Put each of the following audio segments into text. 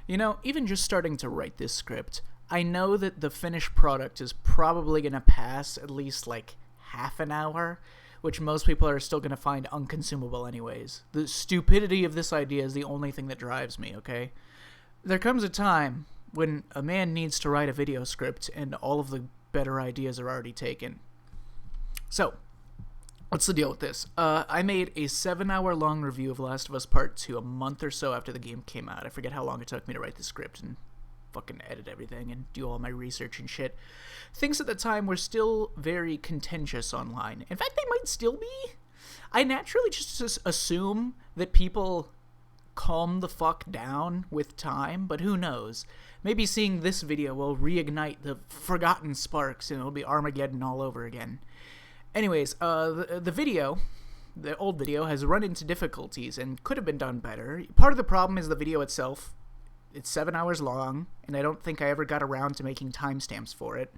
You know, even just starting to write this script, I know that the finished product is probably going to pass at least like half an hour, which most people are still going to find unconsumable anyways. The stupidity of this idea is the only thing that drives me, okay? There comes a time when a man needs to write a video script and all of the better ideas are already taken. So, what's the deal with this? I made a 7-hour long review of Last of Us Part 2 a month or so after the game came out. I forget how long it took me to write the script and fucking edit everything and do all my research and shit. Things at the time were still very contentious online. In fact, they might still be. I naturally just assume that people calm the fuck down with time, but who knows? Maybe seeing this video will reignite the forgotten sparks and it'll be Armageddon all over again. Anyways, the video, the old video, has run into difficulties and could have been done better. Part of the problem is the video itself. It's 7 hours long, and I don't think I ever got around to making timestamps for it.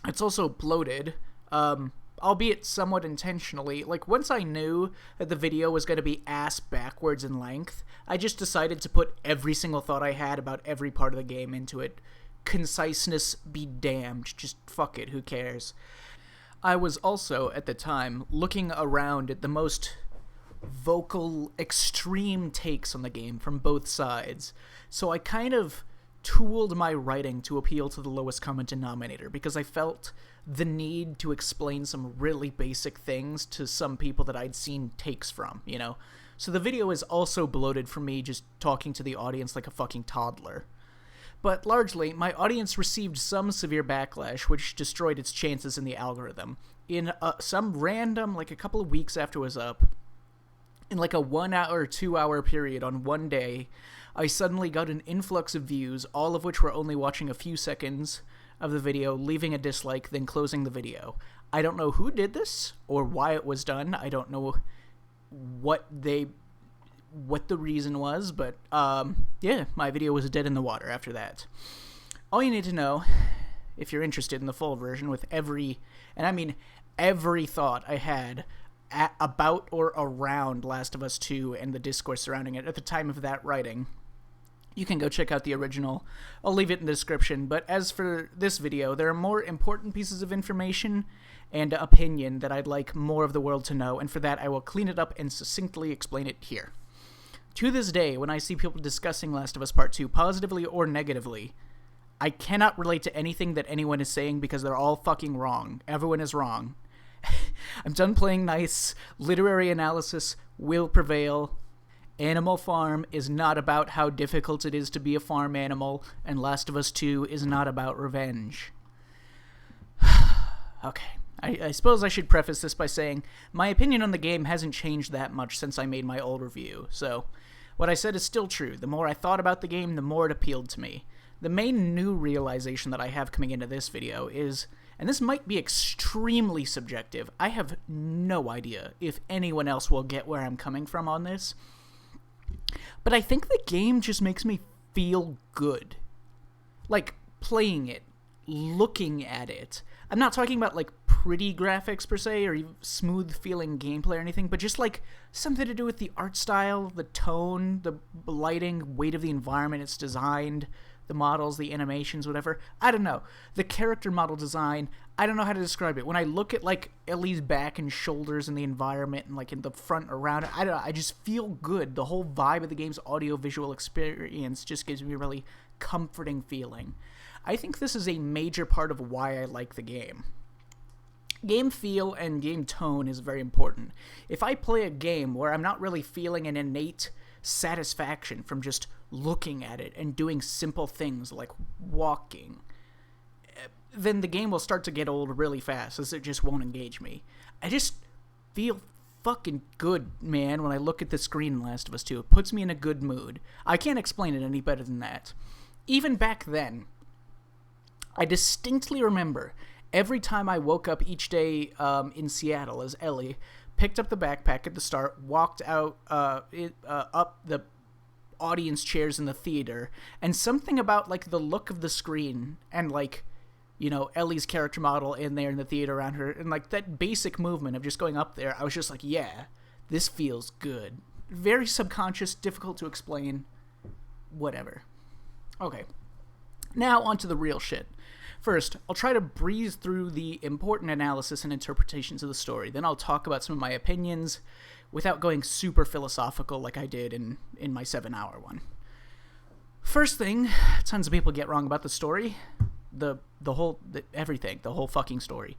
It's also bloated, albeit somewhat intentionally. Like, once I knew that the video was going to be ass backwards in length, I just decided to put every single thought I had about every part of the game into it. Conciseness be damned. Just fuck it, who cares? I was also, at the time, looking around at the most vocal, extreme takes on the game from both sides. So I kind of tooled my writing to appeal to the lowest common denominator because I felt the need to explain some really basic things to some people that I'd seen takes from, you know? So the video is also bloated from me just talking to the audience like a fucking toddler. But largely, my audience received some severe backlash, which destroyed its chances in the algorithm. In some random, like a couple of weeks after it was up, in like a 1 hour or 2 hour period on one day, I suddenly got an influx of views, all of which were only watching a few seconds of the video, leaving a dislike, then closing the video. I don't know who did this, or why it was done. I don't know what the reason was, but yeah, my video was dead in the water after that. All you need to know, if you're interested in the full version with every, and I mean every thought I had about or around Last of Us 2 and the discourse surrounding it at the time of that writing, you can go check out the original. I'll leave it in the description, but as for this video, there are more important pieces of information and opinion that I'd like more of the world to know, and for that I will clean it up and succinctly explain it here. To this day, when I see people discussing Last of Us Part 2, positively or negatively, I cannot relate to anything that anyone is saying because they're all fucking wrong. Everyone is wrong. I'm done playing nice. Literary analysis will prevail. Animal Farm is not about how difficult it is to be a farm animal, and Last of Us 2 is not about revenge. Okay. I suppose I should preface this by saying my opinion on the game hasn't changed that much since I made my old review, so what I said is still true. The more I thought about the game, the more it appealed to me. The main new realization that I have coming into this video is, and this might be extremely subjective, I have no idea if anyone else will get where I'm coming from on this, but I think the game just makes me feel good. Like, playing it, looking at it. I'm not talking about, like, pretty graphics per se, or smooth feeling gameplay or anything, but just like something to do with the art style, the tone, the lighting, weight of the environment it's designed, the models, the animations, whatever. I don't know. The character model design, I don't know how to describe it. When I look at like Ellie's back and shoulders and the environment and like in the front around it, I don't know, I just feel good. The whole vibe of the game's audio-visual experience just gives me a really comforting feeling. I think this is a major part of why I like the game. Game feel and game tone is very important. If I play a game where I'm not really feeling an innate satisfaction from just looking at it and doing simple things like walking, then the game will start to get old really fast, as it just won't engage me. I just feel fucking good, man, when I look at the screen in Last of Us 2. It puts me in a good mood. I can't explain it any better than that. Even back then, I distinctly remember every time I woke up each day in Seattle as Ellie, picked up the backpack at the start, walked out up the audience chairs in the theater, and something about like the look of the screen and like, you know, Ellie's character model in there in the theater around her, and like that basic movement of just going up there, I was just like, yeah, this feels good. Very subconscious, difficult to explain, whatever. Okay. Now onto the real shit. First, I'll try to breeze through the important analysis and interpretations of the story. Then I'll talk about some of my opinions without going super philosophical like I did in my 7-hour one. First thing, tons of people get wrong about the story. Everything, the whole fucking story.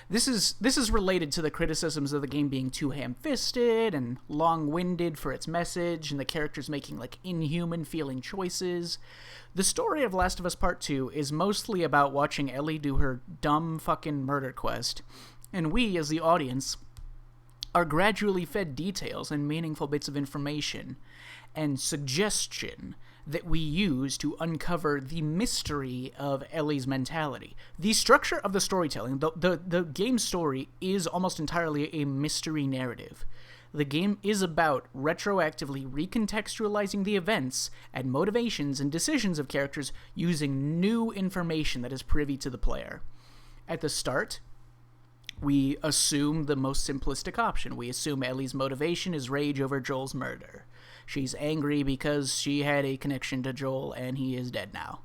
This is related to the criticisms of the game being too ham-fisted and long-winded for its message, and the characters making, like, inhuman feeling choices. The story of Last of Us Part 2 is mostly about watching Ellie do her dumb fucking murder quest, and we, as the audience, are gradually fed details and meaningful bits of information and suggestion that we use to uncover the mystery of Ellie's mentality. The structure of the storytelling, the game story, is almost entirely a mystery narrative. The game is about retroactively recontextualizing the events and motivations and decisions of characters using new information that is privy to the player. At the start, we assume the most simplistic option. We assume Ellie's motivation is rage over Joel's murder. She's angry because she had a connection to Joel and he is dead now.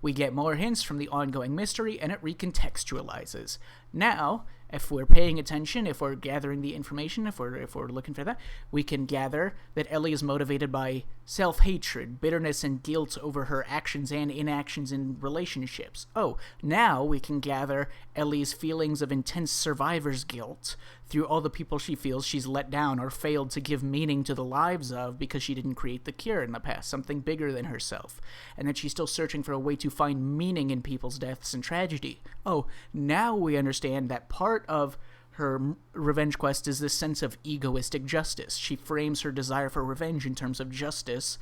We get more hints from the ongoing mystery and it recontextualizes. Now, if we're paying attention, if we're gathering the information, if we're looking for that, we can gather that Ellie is motivated by self-hatred, bitterness, and guilt over her actions and inactions in relationships. Oh, now we can gather Ellie's feelings of intense survivor's guilt through all the people she feels she's let down or failed to give meaning to the lives of because she didn't create the cure in the past, something bigger than herself, and that she's still searching for a way to find meaning in people's deaths and tragedy. Oh, now we understand that part of her revenge quest is this sense of egoistic justice. She frames her desire for revenge in terms of justice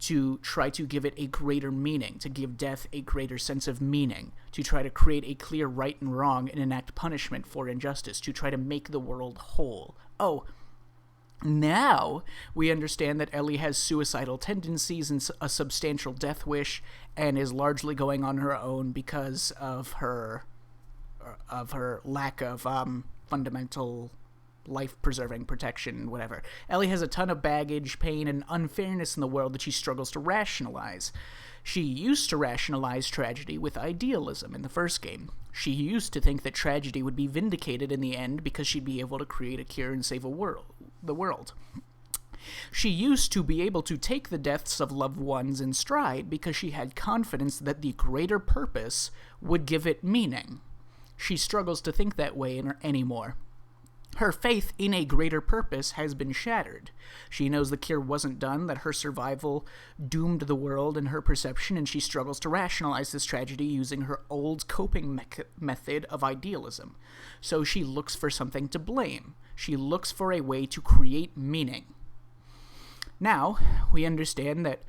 to try to give it a greater meaning, to give death a greater sense of meaning, to try to create a clear right and wrong and enact punishment for injustice, to try to make the world whole. Oh, now we understand that Ellie has suicidal tendencies and a substantial death wish and is largely going on her own because of her lack of fundamental life-preserving protection, whatever. Ellie has a ton of baggage, pain, and unfairness in the world that she struggles to rationalize. She used to rationalize tragedy with idealism in the first game. She used to think that tragedy would be vindicated in the end because she'd be able to create a cure and save the world. She used to be able to take the deaths of loved ones in stride because she had confidence that the greater purpose would give it meaning. She struggles to think that way anymore. Her faith in a greater purpose has been shattered. She knows the cure wasn't done, that her survival doomed the world in her perception, and she struggles to rationalize this tragedy using her old coping method of idealism. So she looks for something to blame. She looks for a way to create meaning. Now, we understand that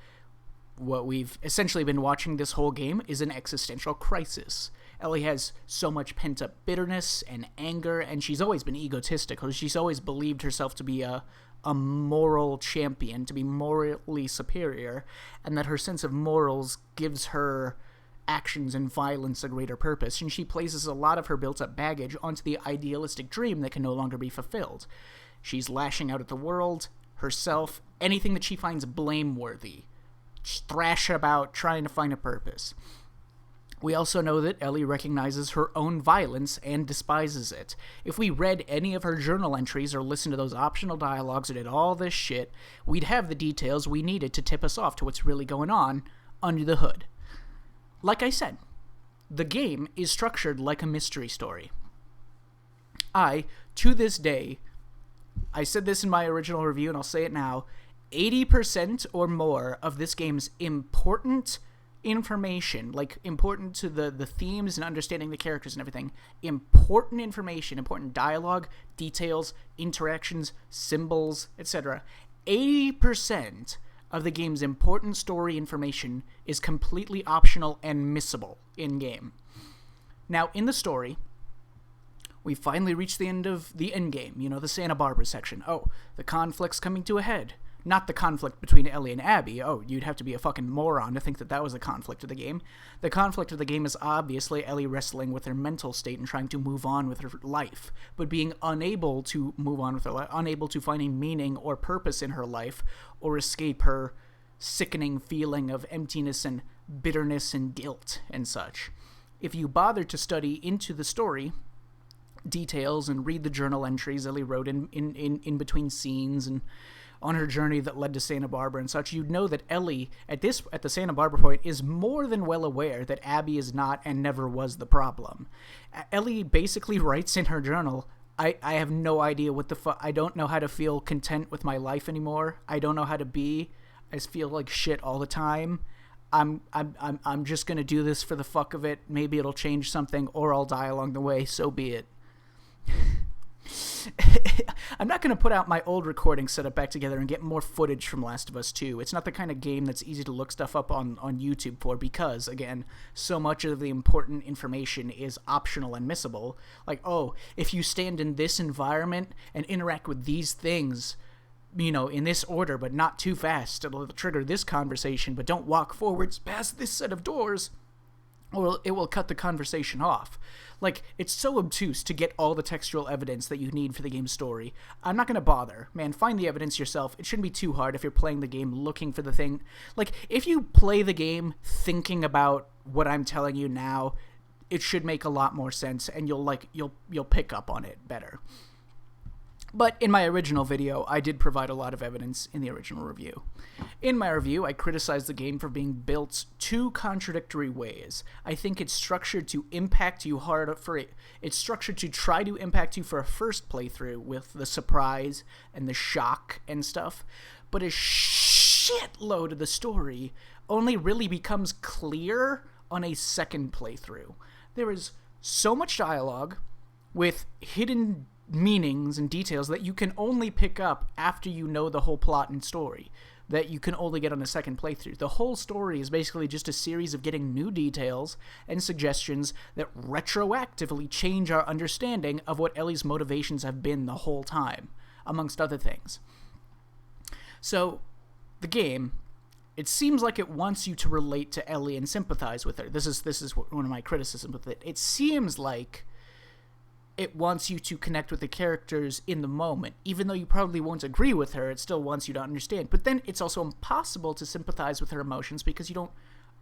what we've essentially been watching this whole game is an existential crisis. Ellie has so much pent-up bitterness and anger, and she's always been egotistical. She's always believed herself to be a moral champion, to be morally superior, and that her sense of morals gives her actions and violence a greater purpose, and she places a lot of her built-up baggage onto the idealistic dream that can no longer be fulfilled. She's lashing out at the world, herself, anything that she finds blameworthy. Thrash about trying to find a purpose. We also know that Ellie recognizes her own violence and despises it. If we read any of her journal entries or listened to those optional dialogues or did all this shit, we'd have the details we needed to tip us off to what's really going on under the hood. Like I said, the game is structured like a mystery story. To this day, I said this in my original review and I'll say it now, 80% or more of this game's important information, like important to the themes and understanding the characters and everything, important information, important dialogue, details, interactions, symbols, etc. 80% of the game's important story information is completely optional and missable in-game. Now, in the story, we finally reach the end of the endgame, the Santa Barbara section. Oh, the conflict's coming to a head. Not the conflict between Ellie and Abby. Oh, you'd have to be a fucking moron to think that was the conflict of the game. The conflict of the game is obviously Ellie wrestling with her mental state and trying to move on with her life, but being unable to move on with her life, unable to find a meaning or purpose in her life, or escape her sickening feeling of emptiness and bitterness and guilt and such. If you bother to study into the story details and read the journal entries Ellie wrote in between scenes and on her journey that led to Santa Barbara and such, you'd know that Ellie, at the Santa Barbara point, is more than well aware that Abby is not and never was the problem. Ellie basically writes in her journal, I have no idea what the fuck. I don't know how to feel content with my life anymore. I don't know how to be. I just feel like shit all the time. I'm just gonna do this for the fuck of it. Maybe it'll change something, or I'll die along the way. So be it. I'm not going to put out my old recording setup back together and get more footage from Last of Us 2. It's not the kind of game that's easy to look stuff up on YouTube for because, again, so much of the important information is optional and missable. Like, oh, if you stand in this environment and interact with these things, in this order but not too fast, it'll trigger this conversation, but don't walk forwards past this set of doors, or it will cut the conversation off. Like, it's so obtuse to get all the textual evidence that you need for the game's story. I'm not going to bother. Man, find the evidence yourself. It shouldn't be too hard if you're playing the game looking for the thing. Like, if you play the game thinking about what I'm telling you now, it should make a lot more sense, and you'll pick up on it better. But in my original video, I did provide a lot of evidence in the original review. In my review, I criticized the game for being built two contradictory ways. I think it's structured to impact you it's structured to try to impact you for a first playthrough with the surprise and the shock and stuff, but a shitload of the story only really becomes clear on a second playthrough. There is so much dialogue with hidden meanings and details that you can only pick up after you know the whole plot and story, that you can only get on a second playthrough. The whole story is basically just a series of getting new details and suggestions that retroactively change our understanding of what Ellie's motivations have been the whole time, amongst other things. So, the game, it seems like it wants you to relate to Ellie and sympathize with her. This is one of my criticisms with it. It seems like it wants you to connect with the characters in the moment. Even though you probably won't agree with her, it still wants you to understand. But then it's also impossible to sympathize with her emotions because you don't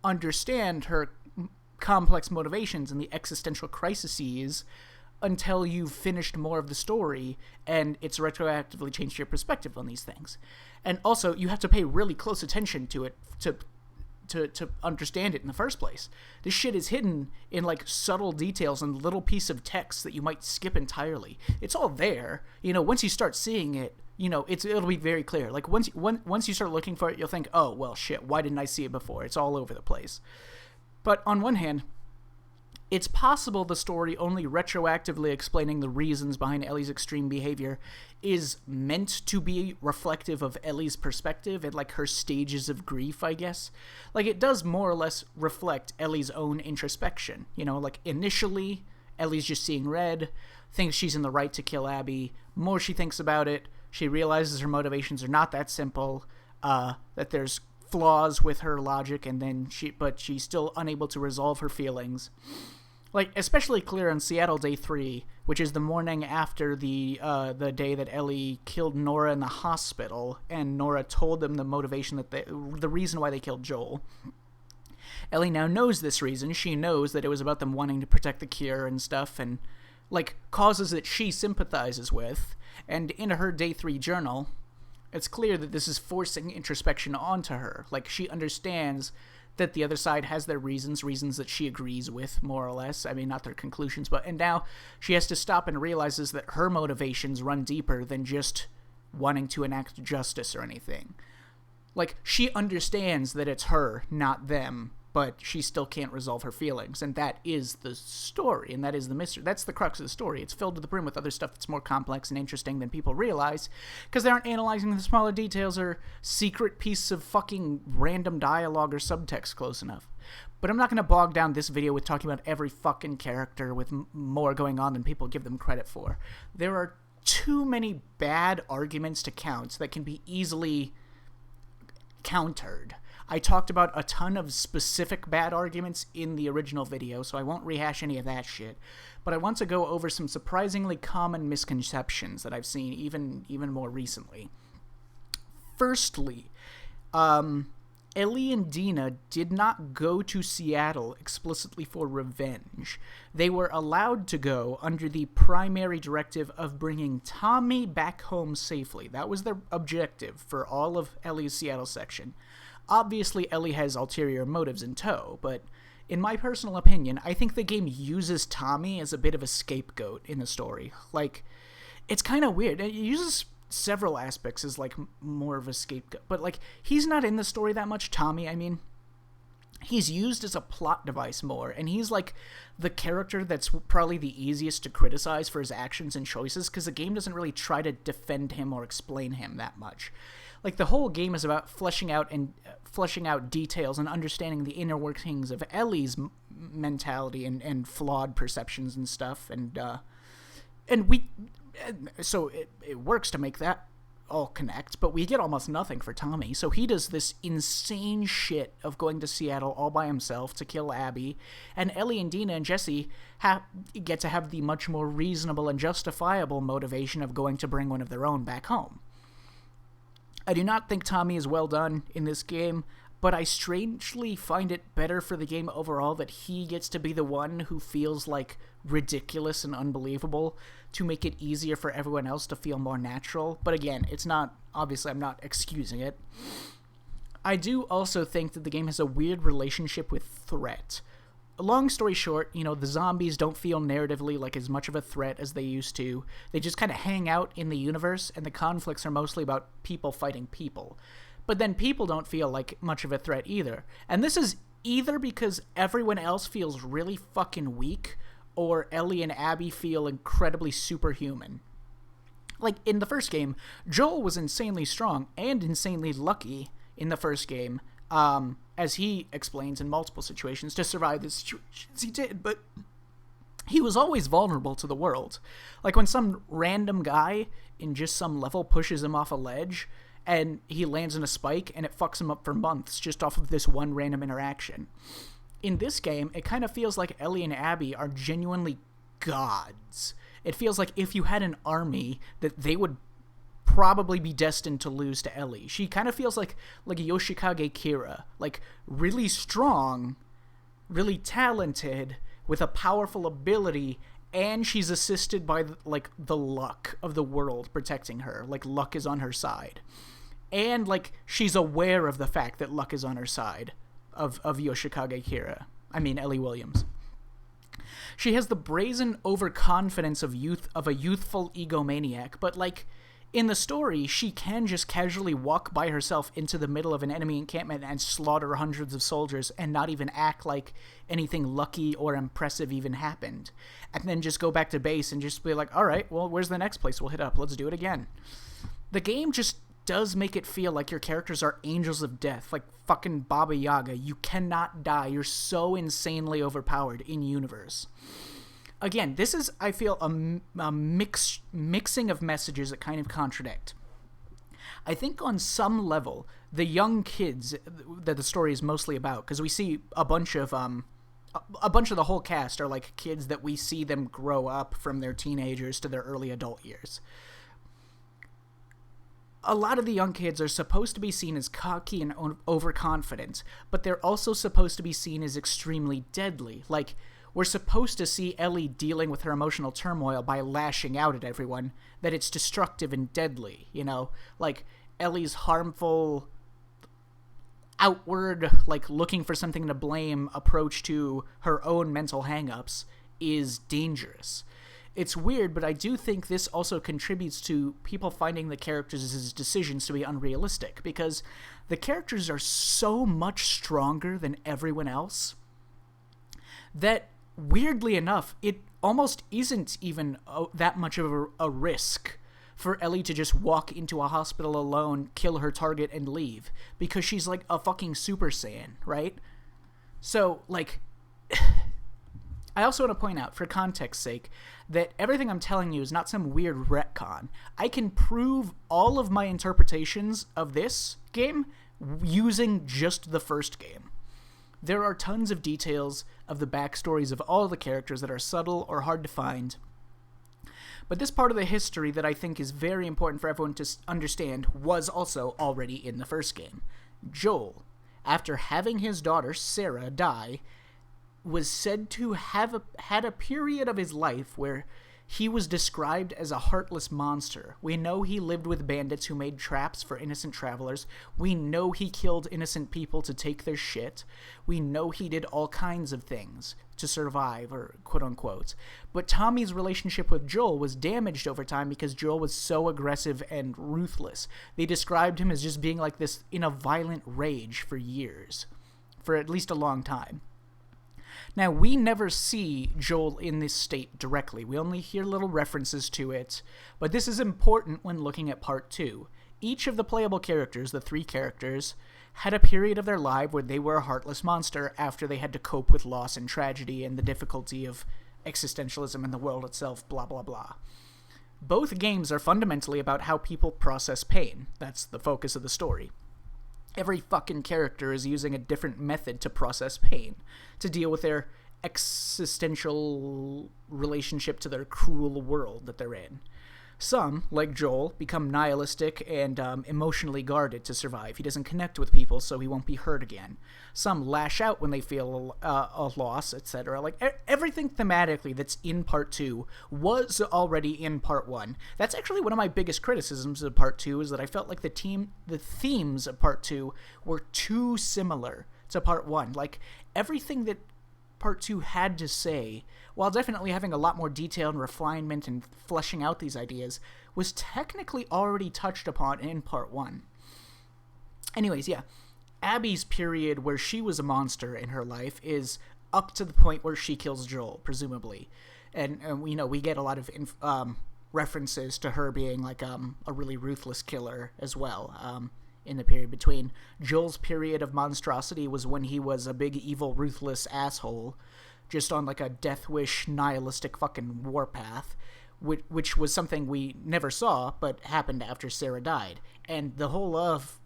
understand her complex motivations and the existential crises until you've finished more of the story and it's retroactively changed your perspective on these things. And also, you have to pay really close attention to it to understand it in the first place. This shit is hidden in like subtle details and little piece of text that you might skip entirely. It's all there. Once you start seeing it, it'll be very clear. Like once you start looking for it, you'll think, oh, well, shit, why didn't I see it before? It's all over the place. But on one hand, it's possible the story only retroactively explaining the reasons behind Ellie's extreme behavior is meant to be reflective of Ellie's perspective and, like, her stages of grief, I guess. Like, it does more or less reflect Ellie's own introspection. Like, initially, Ellie's just seeing red, thinks she's in the right to kill Abby. More she thinks about it, she realizes her motivations are not that simple, that there's flaws with her logic, and then she's still unable to resolve her feelings. Like, especially clear on Seattle Day 3, which is the morning after the day that Ellie killed Nora in the hospital, and Nora told them the motivation the reason why they killed Joel. Ellie now knows this reason. She knows that it was about them wanting to protect the cure and stuff, and, like, causes that she sympathizes with. And in her Day 3 journal, it's clear that this is forcing introspection onto her. Like, she understands that the other side has their reasons that she agrees with, more or less. I mean, not their conclusions, and now she has to stop and realizes that her motivations run deeper than just wanting to enact justice or anything. Like, she understands that it's her, not them, but she still can't resolve her feelings, and that is the story, and that is the mystery. That's the crux of the story. It's filled to the brim with other stuff that's more complex and interesting than people realize, because they aren't analyzing the smaller details or secret piece of fucking random dialogue or subtext close enough. But I'm not going to bog down this video with talking about every fucking character with more going on than people give them credit for. There are too many bad arguments to count that can be easily countered. I talked about a ton of specific bad arguments in the original video, so I won't rehash any of that shit. But I want to go over some surprisingly common misconceptions that I've seen even more recently. Firstly, Ellie and Dina did not go to Seattle explicitly for revenge. They were allowed to go under the primary directive of bringing Tommy back home safely. That was their objective for all of Ellie's Seattle section. Obviously, Ellie has ulterior motives in tow, but in my personal opinion, I think the game uses Tommy as a bit of a scapegoat in the story. Like, it's kind of weird. It uses several aspects as, like, more of a scapegoat. But, like, he's not in the story that much, Tommy, I mean. He's used as a plot device more, and he's, like, the character that's probably the easiest to criticize for his actions and choices, because the game doesn't really try to defend him or explain him that much. Like, the whole game is about fleshing out details and understanding the inner workings of Ellie's mentality and flawed perceptions and stuff, so it works to make that all connect, but we get almost nothing for Tommy. So he does this insane shit of going to Seattle all by himself to kill Abby, and Ellie and Dina and Jesse get to have the much more reasonable and justifiable motivation of going to bring one of their own back home. I do not think Tommy is well done in this game, but I strangely find it better for the game overall that he gets to be the one who feels, like, ridiculous and unbelievable to make it easier for everyone else to feel more natural. But again, it's not, obviously I'm not excusing it. I do also think that the game has a weird relationship with threat. Long story short, the zombies don't feel narratively like as much of a threat as they used to. They just kind of hang out in the universe, and the conflicts are mostly about people fighting people. But then people don't feel like much of a threat either. And this is either because everyone else feels really fucking weak, or Ellie and Abby feel incredibly superhuman. Like, in the first game, Joel was insanely strong and insanely lucky in the first game, as he explains in multiple situations, to survive the situations he did, but he was always vulnerable to the world. Like, when some random guy in just some level pushes him off a ledge, and he lands in a spike, and it fucks him up for months just off of this one random interaction. In this game, it kind of feels like Ellie and Abby are genuinely gods. It feels like if you had an army, that they would probably be destined to lose to Ellie. She kind of feels like Yoshikage Kira. Like, really strong, really talented, with a powerful ability, and she's assisted by, the luck of the world protecting her. Like, luck is on her side. And, she's aware of the fact that luck is on her side of Yoshikage Kira. I mean, Ellie Williams. She has the brazen overconfidence of a youthful egomaniac, but, in the story, she can just casually walk by herself into the middle of an enemy encampment and slaughter hundreds of soldiers and not even act like anything lucky or impressive even happened. And then just go back to base and just be like, alright, well, where's the next place we'll hit up? Let's do it again. The game just does make it feel like your characters are angels of death, like fucking Baba Yaga. You cannot die. You're so insanely overpowered in universe. Again, this is, I feel, a mixing of messages that kind of contradict. I think on some level, the young kids that the story is mostly about, because we see a bunch of the whole cast are like kids that we see them grow up from their teenagers to their early adult years. A lot of the young kids are supposed to be seen as cocky and overconfident, but they're also supposed to be seen as extremely deadly. Like, we're supposed to see Ellie dealing with her emotional turmoil by lashing out at everyone, that it's destructive and deadly, Like, Ellie's harmful, outward, looking for something to blame approach to her own mental hang-ups is dangerous. It's weird, but I do think this also contributes to people finding the characters' decisions to be unrealistic, because the characters are so much stronger than everyone else that, weirdly enough, it almost isn't even that much of a risk for Ellie to just walk into a hospital alone, kill her target, and leave, because she's like a fucking Super Saiyan, right? So, I also want to point out, for context's sake, that everything I'm telling you is not some weird retcon. I can prove all of my interpretations of this game using just the first game. There are tons of details of the backstories of all the characters that are subtle or hard to find. But this part of the history that I think is very important for everyone to understand was also already in the first game. Joel, after having his daughter, Sarah, die, was said to have had a period of his life where he was described as a heartless monster. We know he lived with bandits who made traps for innocent travelers. We know he killed innocent people to take their shit. We know he did all kinds of things to survive, or quote-unquote. But Tommy's relationship with Joel was damaged over time because Joel was so aggressive and ruthless. They described him as just being like this in a violent rage for years. For at least a long time. Now, we never see Joel in this state directly. We only hear little references to it, but this is important when looking at Part 2. Each of the playable characters, the 3 characters, had a period of their life where they were a heartless monster after they had to cope with loss and tragedy and the difficulty of existentialism in the world itself, blah blah blah. Both games are fundamentally about how people process pain. That's the focus of the story. Every fucking character is using a different method to process pain, to deal with their existential relationship to their cruel world that they're in. Some, like Joel, become nihilistic and emotionally guarded to survive. He doesn't connect with people, so he won't be hurt again. Some lash out when they feel a loss, etc. Like, everything thematically that's in Part 2 was already in Part 1. That's actually one of my biggest criticisms of Part 2, is that I felt like the themes of Part 2 were too similar to Part 1. Like, everything that Part 2 had to say, while definitely having a lot more detail and refinement and fleshing out these ideas, was technically already touched upon in Part 1. Anyways, yeah. Abby's period where she was a monster in her life is up to the point where she kills Joel, presumably. And we get a lot of references to her being like a really ruthless killer as well. In the period between. Joel's period of monstrosity was when he was a big, evil, ruthless asshole, just on like a death wish, nihilistic fucking warpath, which was something we never saw, but happened after Sarah died. And the whole of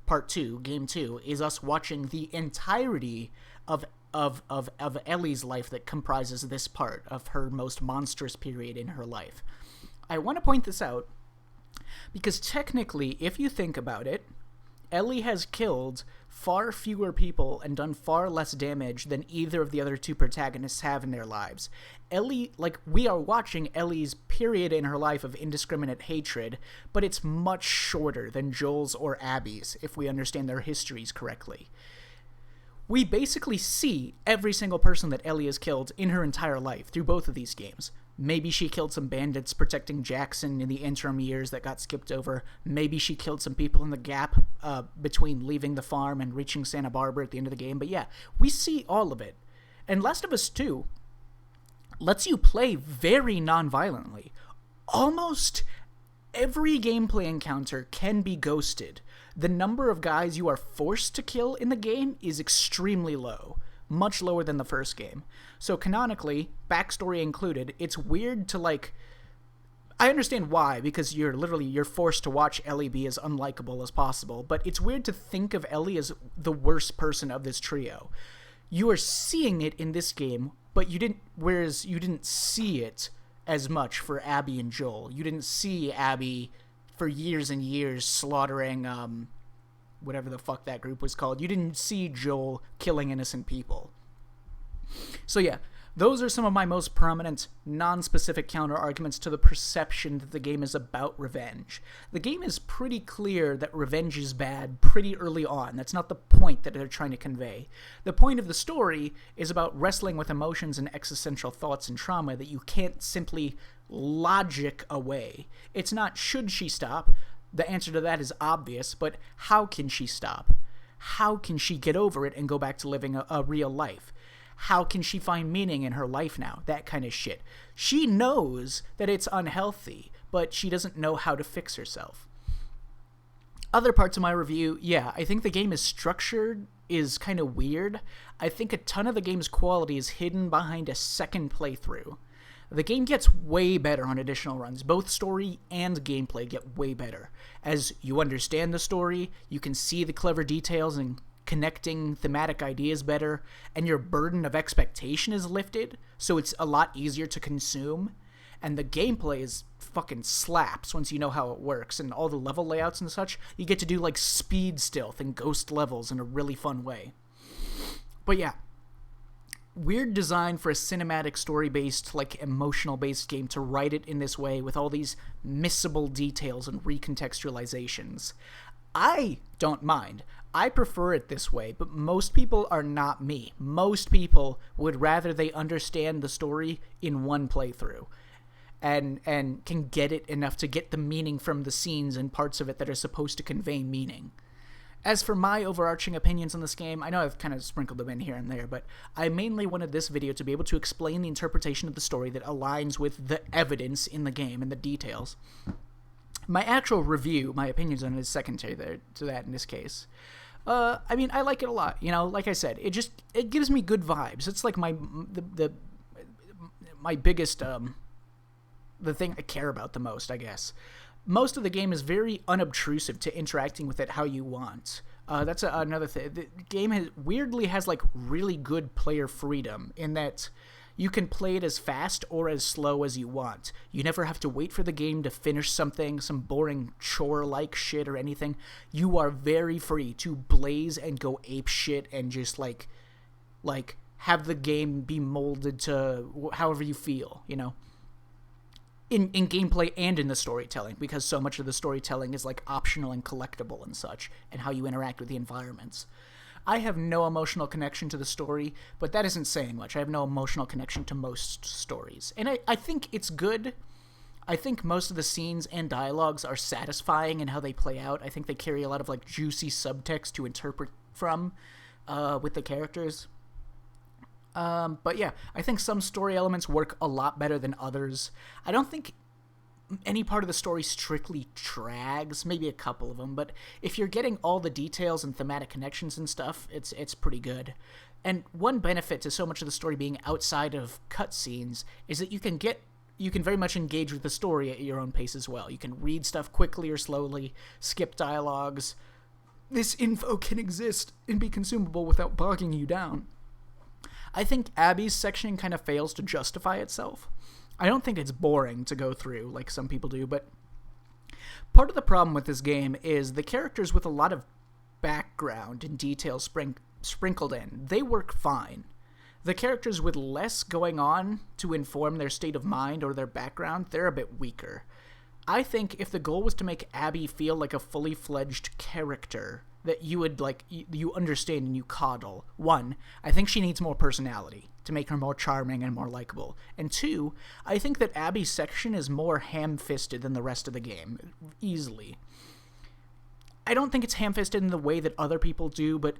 Part 2, Game 2, is us watching the entirety of Ellie's life that comprises this part of her most monstrous period in her life. I want to point this out, because technically, if you think about it, Ellie has killed far fewer people and done far less damage than either of the other 2 protagonists have in their lives. Ellie, we are watching Ellie's period in her life of indiscriminate hatred, but it's much shorter than Joel's or Abby's, if we understand their histories correctly. We basically see every single person that Ellie has killed in her entire life through both of these games. Maybe she killed some bandits protecting Jackson in the interim years that got skipped over. Maybe she killed some people in the gap between leaving the farm and reaching Santa Barbara at the end of the game. But yeah, we see all of it. And Last of Us 2 lets you play very non-violently. Almost every gameplay encounter can be ghosted. The number of guys you are forced to kill in the game is extremely low. Much lower than the first game. So canonically, backstory included, it's weird to I understand why, because you're forced to watch Ellie be as unlikable as possible, but it's weird to think of Ellie as the worst person of this trio. You are seeing it in this game, but you didn't see it as much for Abby and Joel. You didn't see Abby for years and years slaughtering whatever the fuck that group was called. You didn't see Joel killing innocent people. So yeah, those are some of my most prominent, non-specific counter-arguments to the perception that the game is about revenge. The game is pretty clear that revenge is bad pretty early on. That's not the point that they're trying to convey. The point of the story is about wrestling with emotions and existential thoughts and trauma that you can't simply logic away. It's not, should she stop? The answer to that is obvious, but how can she stop? How can she get over it and go back to living a real life? How can she find meaning in her life now? That kind of shit. She knows that it's unhealthy, but she doesn't know how to fix herself. Other parts of my review, yeah, I think the game is structured is kind of weird. I think a ton of the game's quality is hidden behind a second playthrough. The game gets way better on additional runs. Both story and gameplay get way better. As you understand the story, you can see the clever details and connecting thematic ideas better, and your burden of expectation is lifted, so it's a lot easier to consume. and the gameplay is fucking slaps once you know how it works, and all the level layouts and such. You get to do like speed stealth and ghost levels in a really fun way. But yeah, weird design for a cinematic story-based, like emotional-based game to write it in this way with all these missable details and recontextualizations. I don't mind. I prefer it this way, but most people are not me. Most people would rather they understand the story in one playthrough and can get it enough to get the meaning from the scenes and parts of it that are supposed to convey meaning. As for my overarching opinions on this game, I know I've kind of sprinkled them in here and there, but I mainly wanted this video to be able to explain the interpretation of the story that aligns with the evidence in the game and the details. My actual review, my opinions on it, is secondary to that in this case. I mean, I like it a lot. You know, like I said, it gives me good vibes. It's like my biggest, the thing I care about the most, I guess. Most of the game is very unobtrusive to interacting with it how you want. That's another thing. The game weirdly has like really good player freedom in that you can play it as fast or as slow as you want. You never have to wait for the game to finish something, some boring chore-like shit or anything. You are very free to blaze and go ape shit and just like have the game be molded to however you feel, you know? In gameplay and in the storytelling, because so much of the storytelling is like optional and collectible and such, and how you interact with the environments. I have no emotional connection to the story, but that isn't saying much. I have no emotional connection to most stories. And I think it's good. I think most of the scenes and dialogues are satisfying in how they play out. I think they carry a lot of like juicy subtext to interpret from with the characters. But yeah, I think some story elements work a lot better than others. I don't think any part of the story strictly drags, maybe a couple of them, but if you're getting all the details and thematic connections and stuff, it's pretty good. And one benefit to so much of the story being outside of cutscenes is that you can very much engage with the story at your own pace as well. You can read stuff quickly or slowly, skip dialogues. This info can exist and be consumable without bogging you down. I think Abby's section kind of fails to justify itself. I don't think it's boring to go through like some people do, but part of the problem with this game is the characters with a lot of background and details sprinkled in. They work fine. The characters with less going on to inform their state of mind or their background, they're a bit weaker. I think if the goal was to make Abby feel like a fully fledged character that you would like, you understand and you coddle, one, I think she needs more personality to make her more charming and more likable. And two, I think that Abby's section is more ham-fisted than the rest of the game, easily. I don't think it's ham-fisted in the way that other people do, but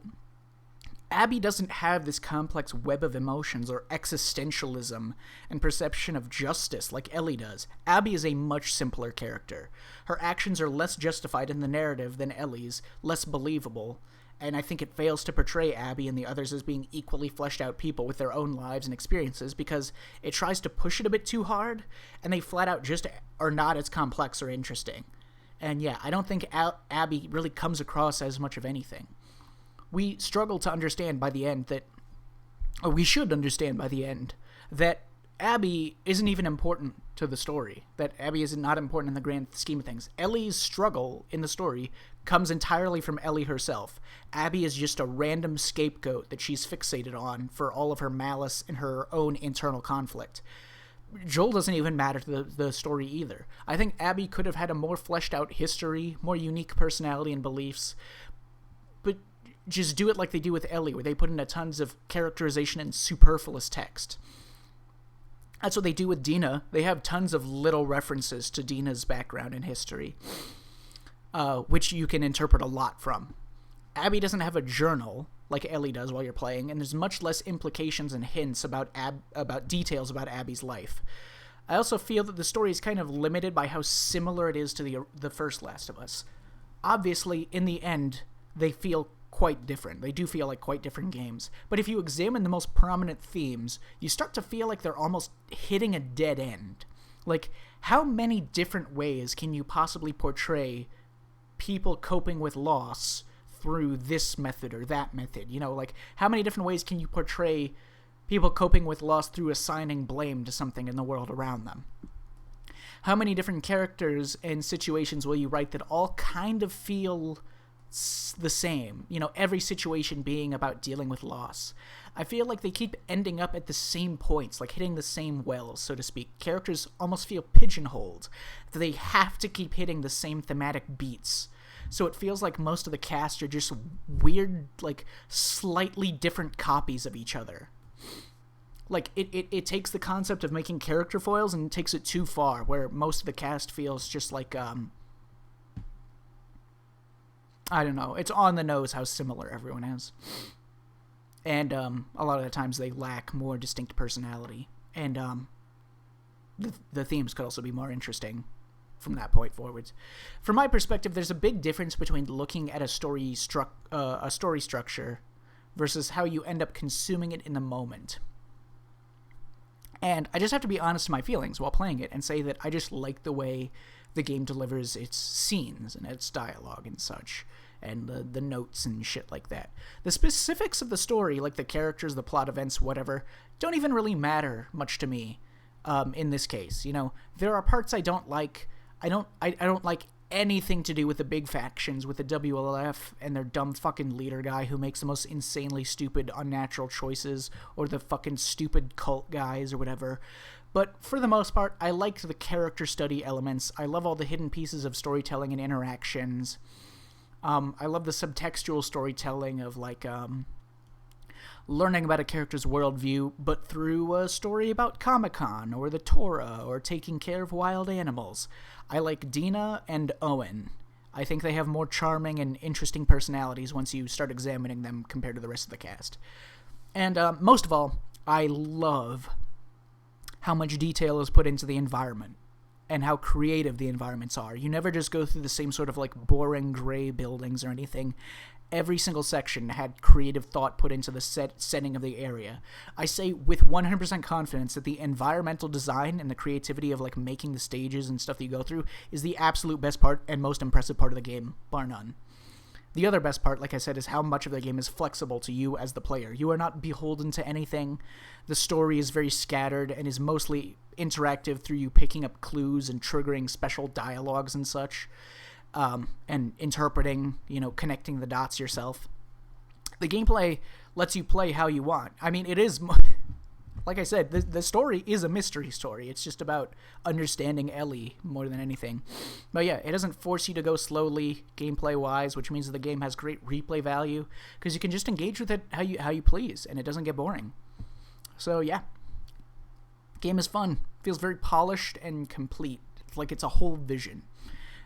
Abby doesn't have this complex web of emotions or existentialism and perception of justice like Ellie does. Abby is a much simpler character. Her actions are less justified in the narrative than Ellie's, less believable, and I think it fails to portray Abby and the others as being equally fleshed out people with their own lives and experiences because it tries to push it a bit too hard, and they flat out just are not as complex or interesting. And yeah, I don't think Abby really comes across as much of anything. We struggle to understand by the end that, or we should understand by the end, that Abby isn't even important to the story, that Abby is not important in the grand scheme of things. Ellie's struggle in the story comes entirely from Ellie herself. Abby is just a random scapegoat that she's fixated on for all of her malice and her own internal conflict. Joel doesn't even matter to the story either. I think Abby could have had a more fleshed out history, more unique personality and beliefs, but just do it like they do with Ellie, where they put in a tons of characterization and superfluous text. That's what they do with Dina. They have tons of little references to Dina's background and history, which you can interpret a lot from. Abby doesn't have a journal like Ellie does while you're playing, and there's much less implications and hints about details about Abby's life. I also feel that the story is kind of limited by how similar it is to the first Last of Us. Obviously, in the end, they feel quite different. They do feel like quite different games. But if you examine the most prominent themes, you start to feel like they're almost hitting a dead end. Like, how many different ways can you possibly portray people coping with loss through this method or that method? You know, like, how many different ways can you portray people coping with loss through assigning blame to something in the world around them? How many different characters and situations will you write that all kind of feel the same? You know, every situation being about dealing with loss. I feel like they keep ending up at the same points, like hitting the same wells, so to speak. Characters almost feel pigeonholed. They have to keep hitting the same thematic beats. So it feels like most of the cast are just weird, like, slightly different copies of each other. Like, it takes the concept of making character foils and takes it too far, where most of the cast feels just like, I don't know, it's on the nose how similar everyone is. And a lot of the times they lack more distinct personality. And the themes could also be more interesting from that point forwards. From my perspective, there's a big difference between looking at a story structure versus how you end up consuming it in the moment. And I just have to be honest to my feelings while playing it and say that I just like the way the game delivers its scenes and its dialogue and such, and the notes and shit like that. The specifics of the story, like the characters, the plot events, whatever, don't even really matter much to me in this case. You know, there are parts I don't like. I don't like anything to do with the big factions, with the WLF and their dumb fucking leader guy who makes the most insanely stupid, unnatural choices, or the fucking stupid cult guys or whatever. But for the most part, I liked the character study elements. I love all the hidden pieces of storytelling and interactions. I love the subtextual storytelling of, like, learning about a character's worldview, but through a story about Comic-Con, or the Torah, or taking care of wild animals. I like Dina and Owen. I think they have more charming and interesting personalities once you start examining them compared to the rest of the cast. And most of all, I love how much detail is put into the environment and how creative the environments are. You never just go through the same sort of, like, boring gray buildings or anything. Every single section had creative thought put into the setting of the area. I say with 100% confidence that the environmental design and the creativity of, like, making the stages and stuff that you go through is the absolute best part and most impressive part of the game, bar none. The other best part, like I said, is how much of the game is flexible to you as the player. You are not beholden to anything. The story is very scattered and is mostly interactive through you picking up clues and triggering special dialogues and such, and interpreting, you know, connecting the dots yourself. The gameplay lets you play how you want. I mean, it is, like I said, the story is a mystery story. It's just about understanding Ellie more than anything. But yeah, it doesn't force you to go slowly gameplay-wise, which means that the game has great replay value, because you can just engage with it how you please, and it doesn't get boring. So yeah, game is fun. Feels very polished and complete. It's like it's a whole vision.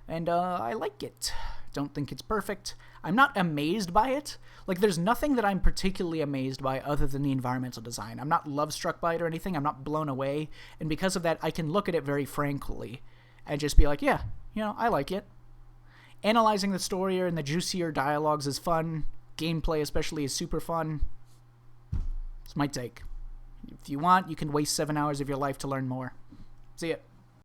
And I like it. Don't think it's perfect. I'm not amazed by it. Like, there's nothing that I'm particularly amazed by other than the environmental design. I'm not love-struck by it or anything. I'm not blown away. And because of that, I can look at it very frankly and just be like, yeah, you know, I like it. Analyzing the story and the juicier dialogues is fun. Gameplay especially is super fun. It's my take. If you want, you can waste 7 hours of your life to learn more. See ya.